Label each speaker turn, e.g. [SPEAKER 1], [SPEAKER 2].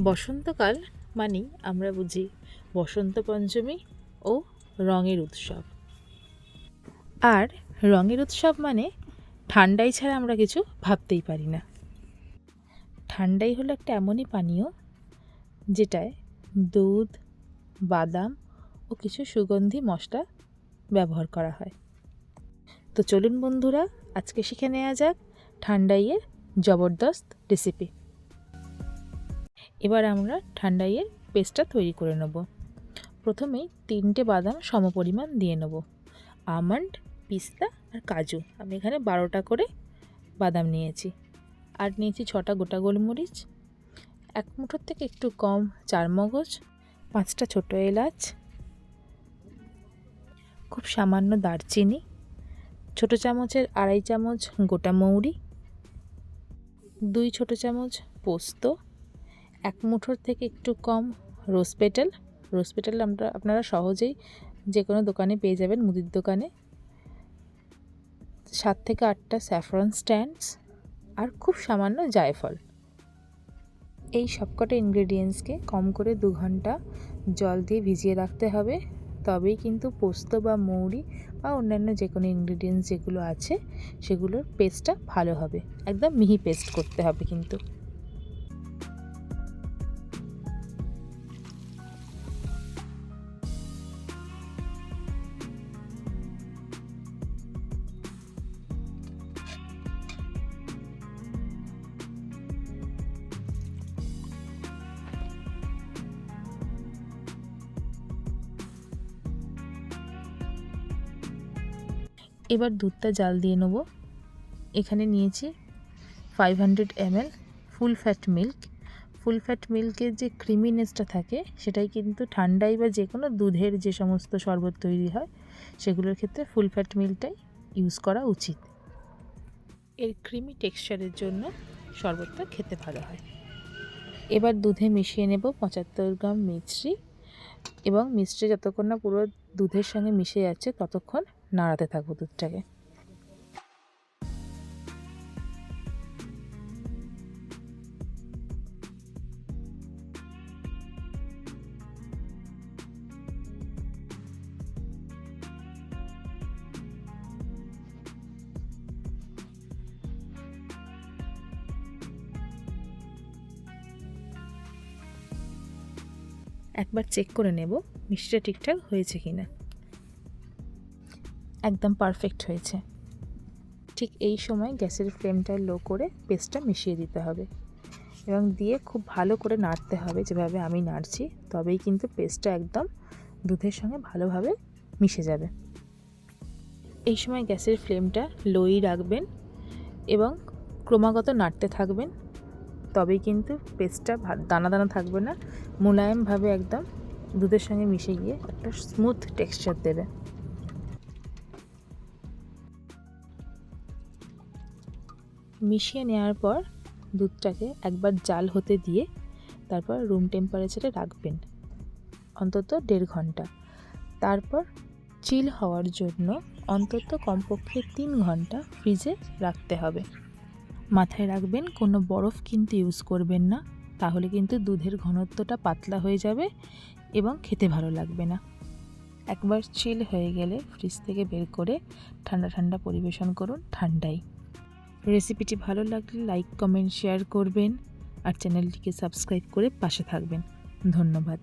[SPEAKER 1] বসন্তকাল মানেই আমরা বুঝি বসন্ত পঞ্চমী ও রঙের উৎসব। আর রঙের উৎসব মানে ঠান্ডাই ছাড়া আমরা কিছু ভাবতেই পারি না। ঠান্ডাই হলো একটা এমনই পানীয় যেটায় দুধ, বাদাম ও কিছু সুগন্ধি মশলা ব্যবহার করা হয়। তো চলুন বন্ধুরা, আজকে শিখে নেওয়া যাক ঠান্ডাইয়ের জবরদস্ত রেসিপি। এবার আমরা ঠান্ডাইয়ের পেস্টটা তৈরি করে নেব। প্রথমেই 3টে বাদাম সমপরিমাণ দিয়ে নেব। আমন্ড, পিস্তা আর কাজু, আমি এখানে 12টা করে বাদাম নিয়েছি। আর নিয়েছি 6টা গোটা গোলমরিচ, 1 মুঠোর থেকে একটু কম চারমগজ, 5টা ছোটো এলাচ, খুব সামান্য দারচিনি, ছোটো চামচের 2.5 চামচ গোটা মৌরি, 2 ছোটো চামচ পোস্ত, 1 মুঠোর থেকে একটু কম রোজ পেটাল। আপনারা সহজেই যে কোনো দোকানে পেয়ে যাবেন, মুদির দোকানে। 7 থেকে 8টা স্যাফরন স্ট্যান্ডস আর খুব সামান্য জায়ফল। এই সবকটা ইনগ্রেডিয়েন্টসকে কম করে 2 ঘন্টা জল দিয়ে ভিজিয়ে রাখতে হবে। তবেই কিন্তু পোস্ত বা মৌরি বা অন্যান্য যে কোনো ইনগ্রেডিয়েন্টস যেগুলো আছে সেগুলোর পেস্টটা ভালো হবে। একদম মিহি পেস্ট করতে হবে কিন্তু। এবার দুধটা জাল দিয়ে নেব। এখানে নিয়েছি 500 ml full fat milk. Full fat মিল্কের যে ক্রিমিনেসটা থাকে সেটাই কিন্তু ঠান্ডাই বা যে কোনো দুধের যে সমস্ত শরবত তৈরি হয় সেগুলোর ক্ষেত্রে ফুল ফ্যাট মিল্কটাই ইউজ করা উচিত। এর ক্রিমি টেক্সচারের জন্য শরবতটা খেতে ভালো হয়। এবার দুধে মিশিয়ে নেব 75 গ্রাম মিশ্রি, এবং মিশ্রি যতক্ষণ না পুরো দুধের সঙ্গে মিশে যাচ্ছে ততক্ষণ নাড়াতে থাকবো দুধটাকে। একবার চেক করে নেব মিষ্টিটা ঠিকঠাক হয়েছে কিনা। একদম পারফেক্ট হয়েছে। ঠিক এই সময় গ্যাসের ফ্লেমটা লো করে পেস্টটা মিশিয়ে দিতে হবে এবং দিয়ে খুব ভালো করে নাড়তে হবে, যেভাবে আমি নাড়ছি। তবেই কিন্তু পেস্টটা একদম দুধের সঙ্গে ভালোভাবে মিশে যাবে। এই সময় গ্যাসের ফ্লেমটা লোই রাখবেন এবং ক্রমাগত নাড়তে থাকবেন। তবেই কিন্তু পেস্টটা দানা দানা থাকবে না, মোলায়েমভাবে একদম দুধের সঙ্গে মিশে গিয়ে একটা স্মুথ টেক্সচার দেবে। মিশিয়ে নেওয়ার পর দুধটাকে একবার জাল হতে দিয়ে তারপর রুম টেম্পারেচারে রাখবেন অন্তত 1.5 ঘন্টা। তারপর চিল হওয়ার জন্য অন্তত কমপক্ষে 3 ঘন্টা ফ্রিজে রাখতে হবে। মাথায় রাখবেন কোনো বরফ কিন্তু ইউজ করবেন না, তাহলে কিন্তু দুধের ঘনত্বটা পাতলা হয়ে যাবে এবং খেতে ভালো লাগবে না। একবার চিল হয়ে গেলে ফ্রিজ থেকে বের করে ঠান্ডা ঠান্ডা পরিবেশন করুন ঠান্ডাই। রেসিপিটি ভালো লাগলে লাইক, কমেন্ট, শেয়ার করবেন আর চ্যানেলটিকে সাবস্ক্রাইব করে পাশে থাকবেন। ধন্যবাদ।